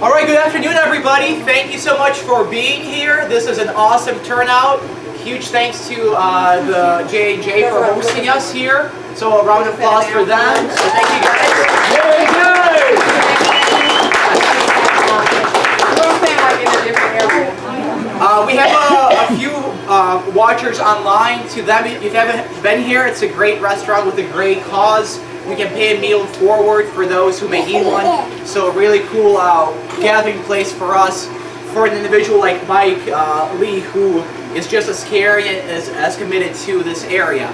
All right, good afternoon, everybody. Thank you so much for being here. This is an awesome turnout. Huge thanks to the J&J for hosting us here. So a round of applause for them. So thank you guys. We have a few watchers online. To them, if you haven't been here, it's a great restaurant with a great cause. We can pay a meal forward for those who may need one. So a really cool gathering place for us, for an individual like Mike Lee, who is just as caring and as committed to this area.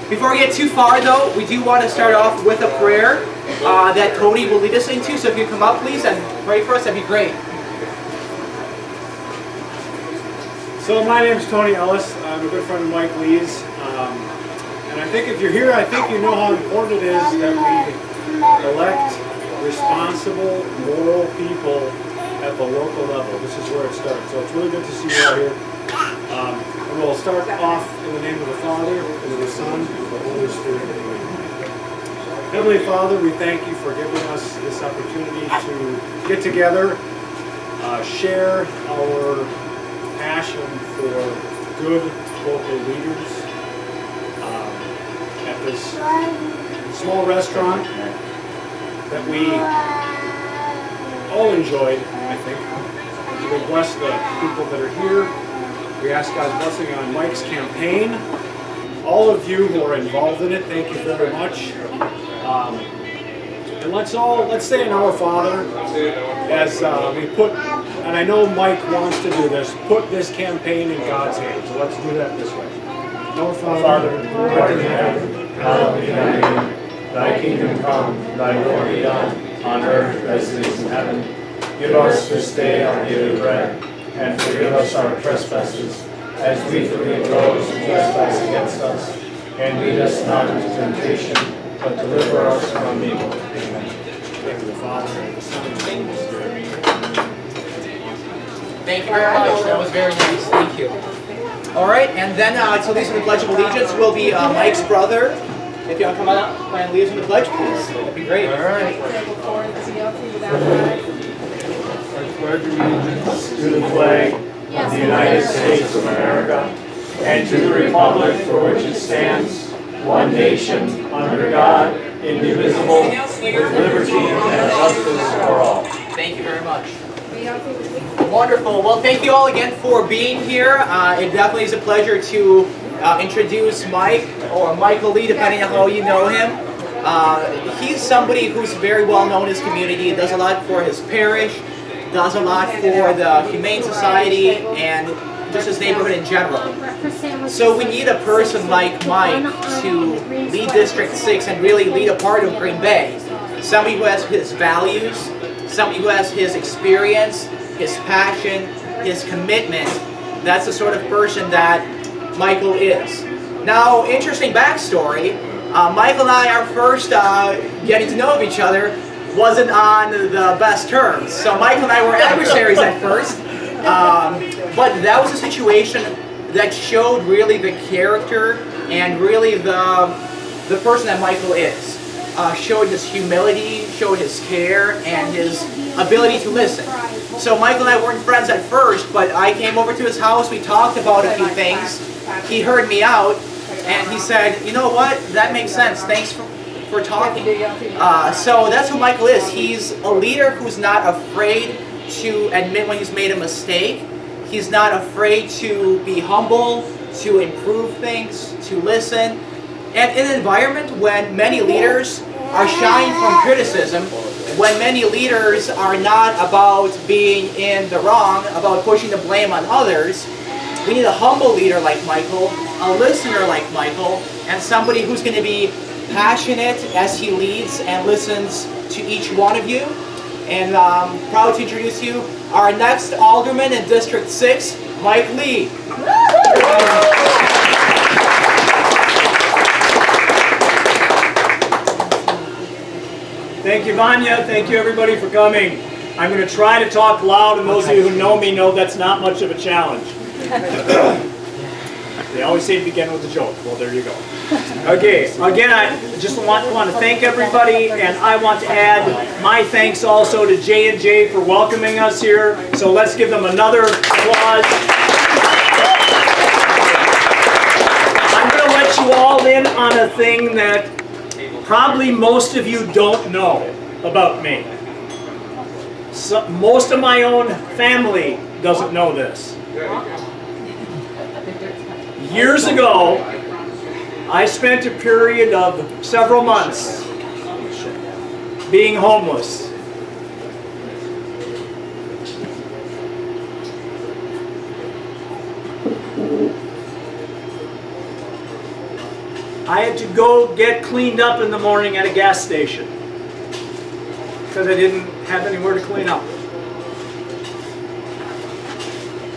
Before we get too far though, we do want to start off with a prayer that Cody will lead us into. So if you come up please and pray for us, that'd be great. So my name is Tony Ellis. I'm a good friend of Mike Lee's. And I think if you're here, I think you know how important it is that we elect responsible, moral people at the local level. This is where it starts. So it's really good to see you all here. And we'll start off in the name of the Father, and of the Son, and of the Holy Spirit. Heavenly Father, we thank you for giving us this opportunity to get together, share our passion for good local leaders at this small restaurant that we all enjoyed, I think. We bless the people that are here. We ask God's blessing on Mike's campaign. All of you who are involved in it, thank you very much. And let's say in Our Father as we put, and I know Mike wants to do this, put this campaign in God's hands. So let's do that this way. Our Father, who art in heaven, hallowed be thy name. Thy kingdom come, thy will be done, on earth as it is in heaven. Give us this day our daily bread, and forgive us our trespasses, as we forgive those who trespass against us. And lead us not into temptation, but deliver us from evil. Amen. Thank you, the Father, and the Son, and the Holy Spirit. Thank you very much. That was very nice. Thank you. All right, and then to lead us in the Pledge of Allegiance will be Mike's brother. If you want to come out and lead us in the pledge, please. That'd be great. All right. I pledge allegiance to the flag of the United States of America and to the republic for which it stands, one nation, under God, indivisible, with liberty and justice for all. Thank you very much. Wonderful. Well, thank you all again for being here. It definitely is a pleasure to introduce Mike, or Michael Lee, depending on how you know him. He's somebody who's very well known in his community, does a lot for his parish, does a lot for the Humane Society, and just his neighborhood in general. So we need a person like Mike to lead District 6 and really lead a part of Green Bay. Somebody who has his values, somebody who has his experience, his passion, his commitment. That's the sort of person that Michael is. Now, interesting backstory. Michael and I, our first getting to know of each other wasn't on the best terms. So Michael and I were adversaries at first. But that was a situation that showed really the character and really the person that Michael is. Showed his humility, showed his care, and his ability to listen. So Michael and I weren't friends at first, but I came over to his house, we talked about a few things. He heard me out, and he said, you know what, that makes sense, thanks for talking. So that's who Michael is. He's a leader who's not afraid to admit when he's made a mistake. He's not afraid to be humble, to improve things, to listen. And in an environment when many leaders are shying from criticism, when many leaders are not about being in the wrong, about pushing the blame on others, we need a humble leader like Michael, a listener like Michael, and somebody who's going to be passionate as he leads and listens to each one of you. And I'm proud to introduce you our next alderman in District 6, Mike Lee. Thank you, Vanya. Thank you, everybody, for coming. I'm going to try to talk loud, and those of you who know me know that's not much of a challenge. They always say to begin with a joke. Well, there you go. Okay, again, I just want to thank everybody, and I want to add my thanks also to J&J for welcoming us here. So let's give them another applause. I'm going to let you all in on a thing that probably most of you don't know about me. So, most of my own family doesn't know this. Years ago, I spent a period of several months being homeless. I had to go get cleaned up in the morning at a gas station because I didn't have anywhere to clean up.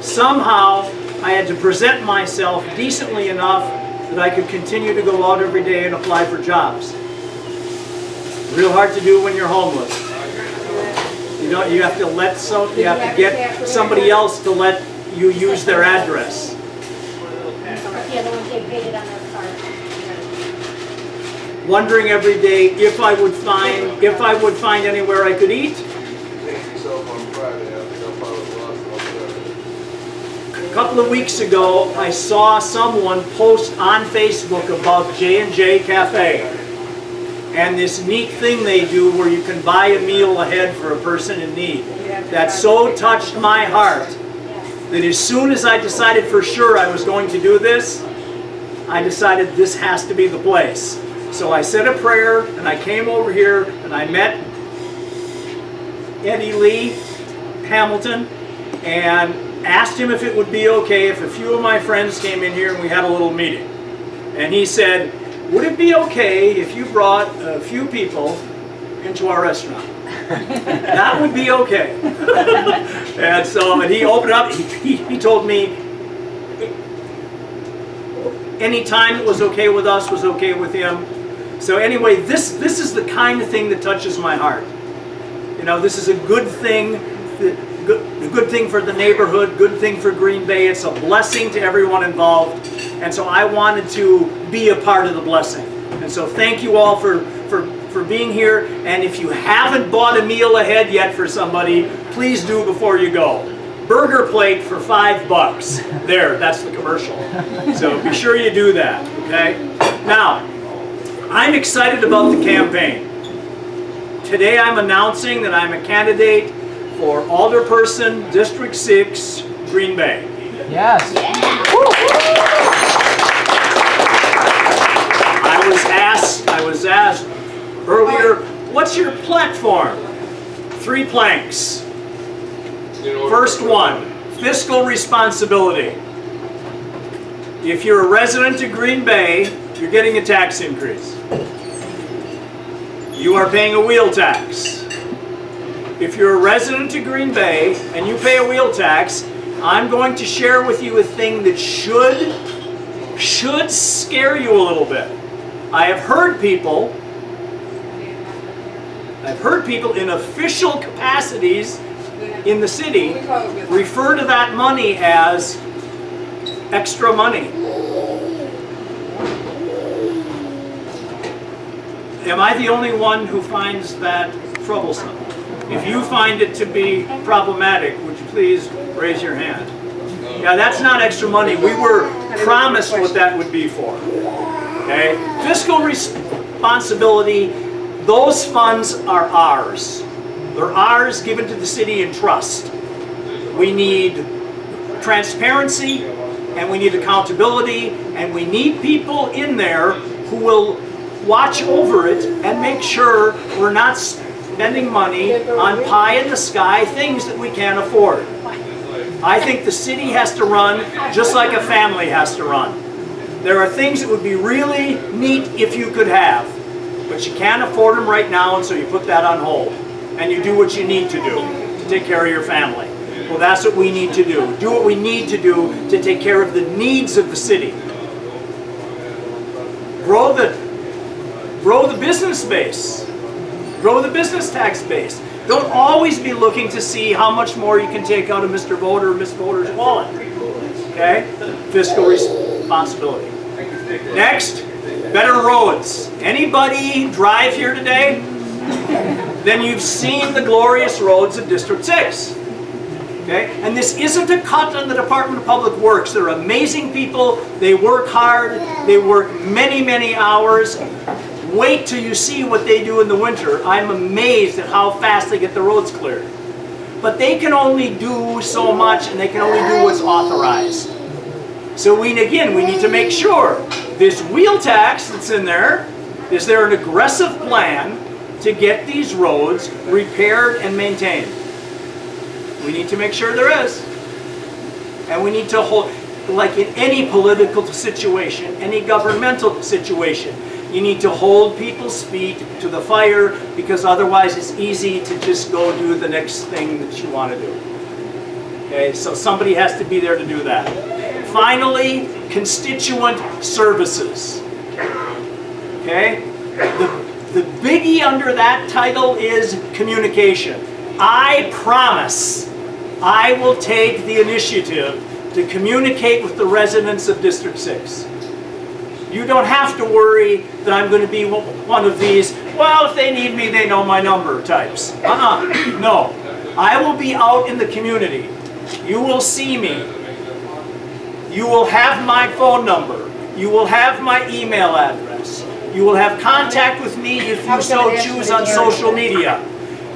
Somehow, I had to present myself decently enough that I could continue to go out every day and apply for jobs. Real hard to do when you're homeless. You have to get somebody else to let you use their address. Wondering every day if I would find anywhere I could eat. A couple of weeks ago, I saw someone post on Facebook about J&J Cafe and this neat thing they do where you can buy a meal ahead for a person in need. That so touched my heart that as soon as I decided for sure I was going to do this, I decided this has to be the place. So I said a prayer and I came over here and I met Denis Lee Hamilton and asked him if it would be okay if a few of my friends came in here and we had a little meeting. And he said, would it be okay if you brought a few people into our restaurant? That would be okay. And so he opened up, he told me any time it was okay with us was okay with him. So anyway, this is the kind of thing that touches my heart. You know, this is a good thing. A good thing for the neighborhood, good thing for Green Bay. It's a blessing to everyone involved. And so I wanted to be a part of the blessing. And so thank you all for being here. And if you haven't bought a meal ahead yet for somebody, please do before you go. Burger plate for $5. There, that's the commercial. So be sure you do that, okay? Now, I'm excited about the campaign. Today I'm announcing that I'm a candidate for Alderperson, District 6, Green Bay. Yes. I was asked earlier, what's your platform? 3 planks. First one, fiscal responsibility. If you're a resident of Green Bay, you're getting a tax increase. You are paying a wheel tax. If you're a resident of Green Bay and you pay a wheel tax, I'm going to share with you a thing that should scare you a little bit. I have heard people in official capacities in the city refer to that money as extra money. Am I the only one who finds that troublesome? If you find it to be problematic, would you please raise your hand? Yeah, that's not extra money. We were promised what that would be for. Okay? Fiscal responsibility, those funds are ours. They're ours, given to the city in trust. We need transparency, and we need accountability, and we need people in there who will watch over it and make sure we're not spending money on pie-in-the-sky things that we can't afford. I think the city has to run just like a family has to run. There are things that would be really neat if you could have, but you can't afford them right now, and so you put that on hold. And you do what you need to do to take care of your family. Well, that's what we need to do. Do what we need to do to take care of the needs of the city. Grow the business base. Grow the business tax base. Don't always be looking to see how much more you can take out of Mr. Voter or Ms. Voter's wallet. Okay? Fiscal possibility. Next, better roads. Anybody drive here today? Then you've seen the glorious roads of District 6. Okay? And this isn't a cut on the Department of Public Works. They're amazing people. They work hard. They work many, many hours. Wait till you see what they do in the winter. I'm amazed at how fast they get the roads cleared. But they can only do so much, and they can only do what's authorized. So again, we need to make sure this wheel tax that's in there, is there an aggressive plan to get these roads repaired and maintained? We need to make sure there is. And we need to hold, like in any political situation, any governmental situation, you need to hold people's feet to the fire, because otherwise it's easy to just go do the next thing that you want to do. Okay, so somebody has to be there to do that. Finally, constituent services. Okay? The biggie under that title is communication. I promise I will take the initiative to communicate with the residents of District 6. You don't have to worry that I'm going to be one of these, well, if they need me, they know my number types. No. I will be out in the community. You will see me. You will have my phone number. You will have my email address. You will have contact with me if you so choose on social media.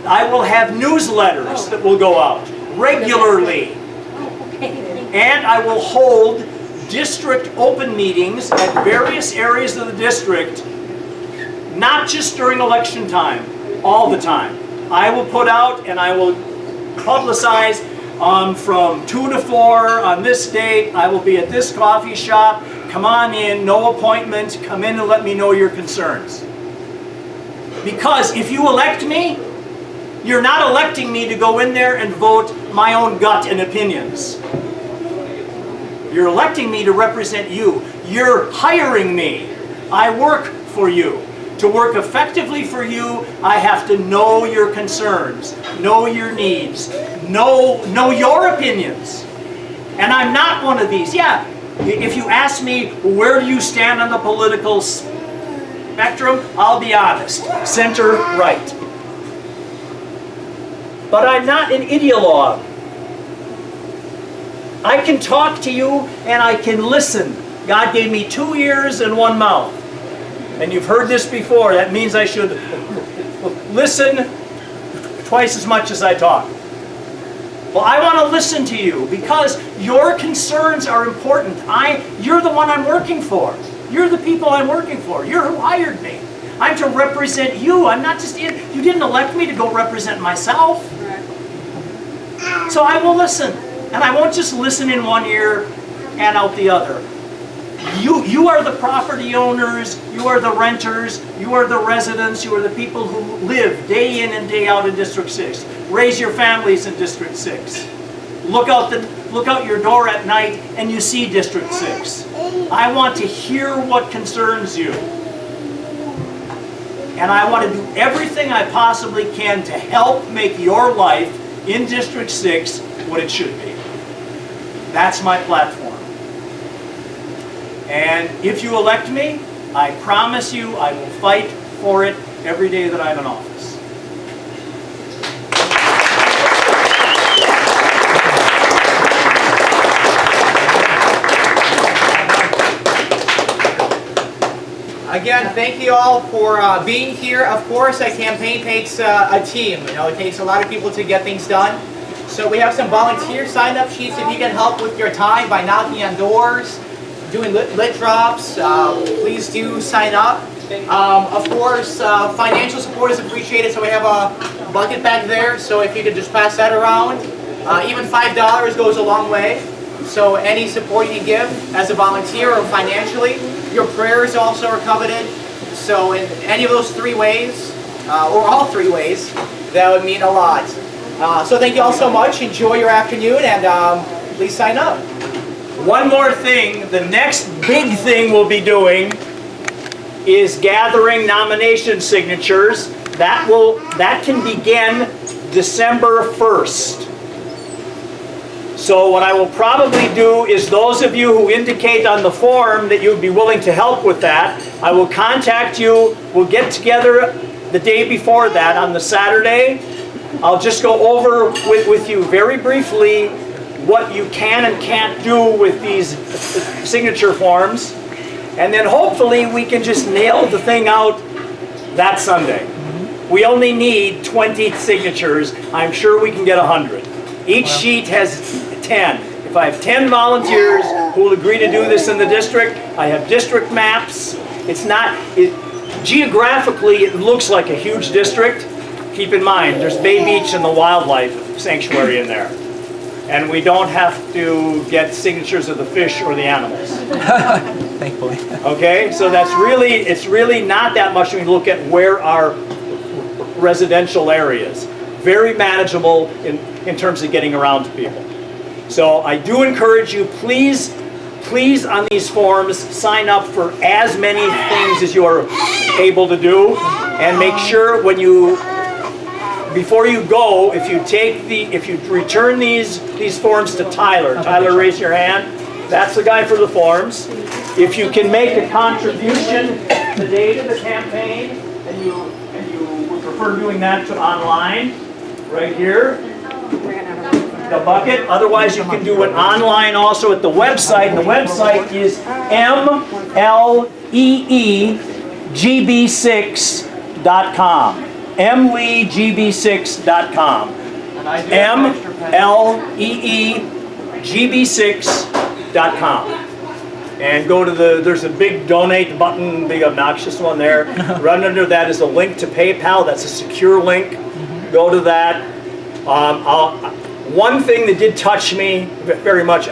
I will have newsletters that will go out regularly. And I will hold district open meetings at various areas of the district, not just during election time, all the time. I will put out and I will publicize from 2 to 4 on this date. I will be at this coffee shop. Come on in, no appointment. Come in and let me know your concerns. Because if you elect me, you're not electing me to go in there and vote my own gut and opinions. You're electing me to represent you. You're hiring me. I work for you. To work effectively for you, I have to know your concerns, know your needs, know your opinions. And I'm not one of these. Yeah, if you ask me, where do you stand on the political spectrum, I'll be honest, center right. But I'm not an ideologue. I can talk to you and I can listen. God gave me 2 ears and 1 mouth. And you've heard this before. That means I should listen twice as much as I talk. Well, I want to listen to you because your concerns are important. You're the one I'm working for. You're the people I'm working for. You're who hired me. I'm to represent you. I'm not just in. You didn't elect me to go represent myself. So I will listen. And I won't just listen in one ear and out the other. You are the property owners, you are the renters, you are the residents, you are the people who live day in and day out in District 6. Raise your families in District 6. Look out your door at night and you see District 6. I want to hear what concerns you. And I want to do everything I possibly can to help make your life in District 6 what it should be. That's my platform. And if you elect me, I promise you I will fight for it every day that I'm in office. Again, thank you all for being here. Of course, a campaign takes a team. You know, it takes a lot of people to get things done. So we have some volunteer sign-up sheets if you can help with your time by knocking on doors, doing lit drops. Please do sign up. Of course, financial support is appreciated, so we have a bucket back there. So if you could just pass that around. Even $5 goes a long way. So any support you can give as a volunteer or financially. Your prayers also are coveted. So in any of those 3 ways, or all 3 ways, that would mean a lot. So thank you all so much. Enjoy your afternoon, and please sign up. One more thing, the next big thing we'll be doing is gathering nomination signatures. That can begin December 1st. So what I will probably do is those of you who indicate on the form that you would be willing to help with that, I will contact you. We'll get together the day before that on the Saturday. I'll just go over with you very briefly what you can and can't do with these signature forms. And then hopefully we can just nail the thing out that Sunday. We only need 20 signatures. I'm sure we can get 100. Each sheet has 10. If I have 10 volunteers who will agree to do this in the district, I have district maps. It's not, geographically it looks like a huge district. Keep in mind, there's Bay Beach and the wildlife sanctuary in there. And we don't have to get signatures of the fish or the animals. Thankfully. Okay, so it's really not that much when you look at where our residential areas. Very manageable in terms of getting around to people. So I do encourage you, please on these forms, sign up for as many things as you are able to do. And make sure before you go, if you return these forms to Tyler. Tyler, raise your hand. That's the guy for the forms. If you can make a contribution today to the campaign, and you would prefer doing that to online, right here, the bucket. Otherwise, you can do it online also at the website. And the website is mleegb6.com. mleegb6.com. mleegb6.com. And go to there's a big donate button, big obnoxious one there. Right under that is a link to PayPal. That's a secure link. Go to that. One thing that did touch me very much,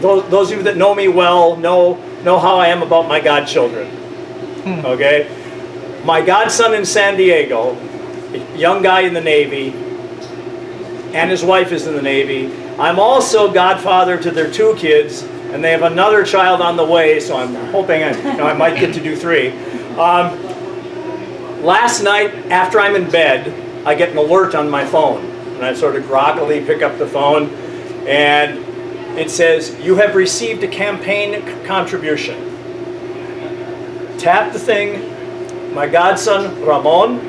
those of you that know me well know how I am about my godchildren. Okay? My godson in San Diego, a young guy in the Navy, and his wife is in the Navy. I'm also godfather to their 2 kids, and they have another child on the way, so I'm hoping I might get to do 3. Last night, after I'm in bed, I get an alert on my phone, and I sort of groggily pick up the phone, and it says, "You have received a campaign contribution." Tap the thing. My godson, Ramon,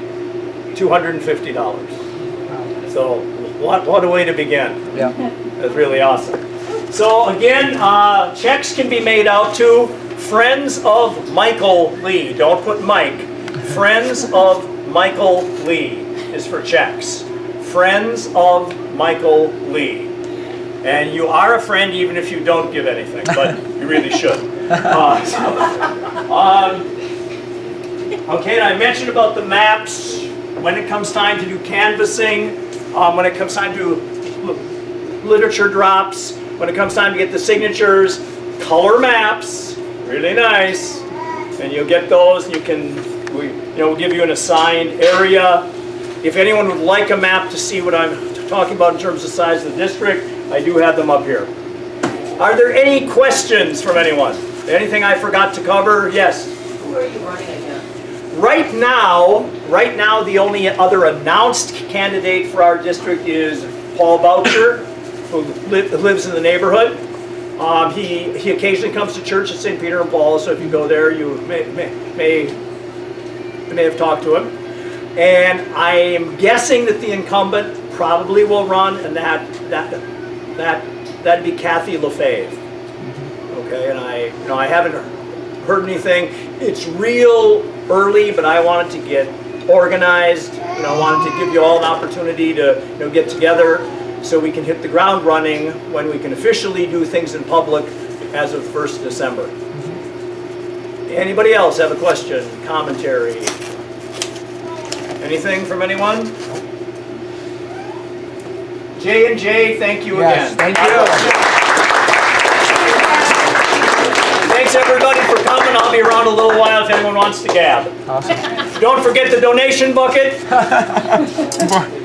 $250. So what a way to begin. Yeah. That's really awesome. So again, checks can be made out to Friends of Michael Lee. Don't put Mike. Friends of Michael Lee is for checks. Friends of Michael Lee. And you are a friend even if you don't give anything, but you really should. Okay, and I mentioned about the maps. When it comes time to do canvassing, when it comes time to do literature drops, when it comes time to get the signatures, color maps, really nice. And you'll get those, and we'll give you an assigned area. If anyone would like a map to see what I'm talking about in terms of size of the district, I do have them up here. Are there any questions from anyone? Anything I forgot to cover? Yes? Who are you running against? Right now, the only other announced candidate for our district is Paul Boucher, who lives in the neighborhood. He occasionally comes to church at St. Peter and Paul, so if you go there, you may have talked to him. And I am guessing that the incumbent probably will run, and that'd be Kathy LaFave. Okay, and I haven't heard anything. It's real early, but I wanted to get organized. I wanted to give you all an opportunity to get together so we can hit the ground running when we can officially do things in public as of 1st December. Anybody else have a question, commentary? Anything from anyone? J&J, thank you Yes, again. thank you. Thanks everybody for coming. I'll be around a little while if anyone wants to gab. Awesome. Don't forget the donation bucket.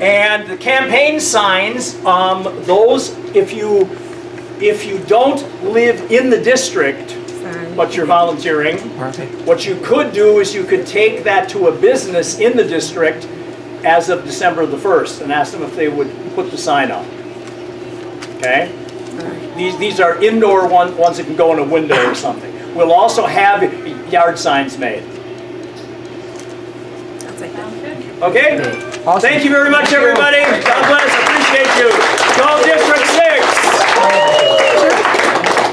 And the campaign signs, those, if you don't live in the district, but you're volunteering, Perfect. what you could do is you could take that to a business in the district as of December the 1st and ask them if they would put the sign up. Okay? These are indoor ones that can go in a window or something. We'll also have yard signs made. Okay? Thank you very much, everybody. God bless. Appreciate you. Go District.